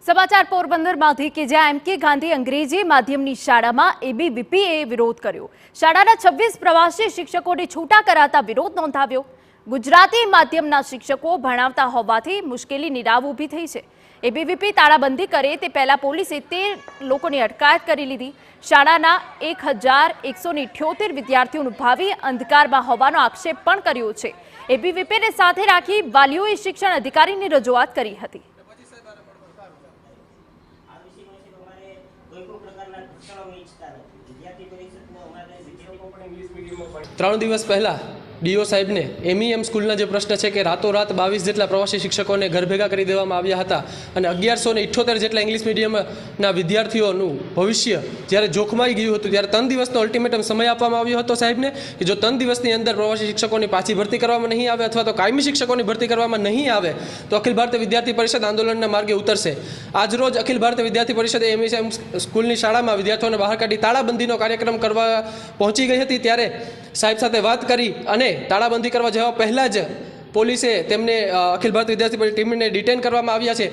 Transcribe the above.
સમાચાર પોરબંદરમાંથી કે જ્યાં એમ કે ગાંધી અંગ્રેજી માધ્યમની શાળામાં એબીવીપીએ વિરોધ કર્યો। શાળાના 26 પ્રવાસી શિક્ષકોને છૂટા કરાતા વિરોધ નોંધાવ્યો। ગુજરાતી માધ્યમના શિક્ષકો ભણાવતા હોવાથી મુશ્કેલીની રાવ ઊભી થઈ છે। એબીવીપી તાળાબંધી કરે તે પહેલા પોલીસે 13 લોકોની અટકાયત કરી લીધી। શાળાના 1178 વિદ્યાર્થીઓનું ભાવિ અંધકારમાં હોવાનો આક્ષેપ પણ કર્યો છે। એબીવીપીને સાથે રાખી વાલીઓએ શિક્ષણ અધિકારીની રજૂઆત કરી હતી। ત્રણ દિવસ પહેલાં ડીઓ સાહેબને એમઈએમ સ્કૂલના જે પ્રશ્ન છે કે રાતોરાત 22 જેટલા પ્રવાસી શિક્ષકોને ઘર ભેગા કરી દેવામાં આવ્યા હતા અને 1178 જેટલા ઇંગ્લિશ મીડિયમના વિદ્યાર્થીઓનું ભવિષ્ય જ્યારે જોખમાઈ ગયું હતું ત્યારે 3 દિવસનો અલ્ટિમેટમ સમય આપવામાં આવ્યો હતો સાહેબને કે જો 3 દિવસની અંદર પ્રવાસી શિક્ષકોની પાછી ભરતી કરવામાં નહીં આવે અથવા તો કાયમી શિક્ષકોની ભરતી કરવામાં નહીં આવે તો અખિલ ભારતીય વિદ્યાર્થી પરિષદ આંદોલનના માર્ગે ઉતરશે। આજરોજ અખિલ ભારતીય વિદ્યાર્થી પરિષદે એમઈએમ સ્કૂલની શાળામાં વિદ્યાર્થીઓને બહાર કાઢી તાળાબંધીનો કાર્યક્રમ કરવા પહોંચી ગઈ હતી ત્યારે સાહેબ સાથે વાત કરી અને તાળાબંધી કરવા જવા પહેલાં જ પોલીસે તેમને અખિલ ભારતીય વિદ્યાર્થી ટીમને ડિટેન કરવામાં આવ્યા છે।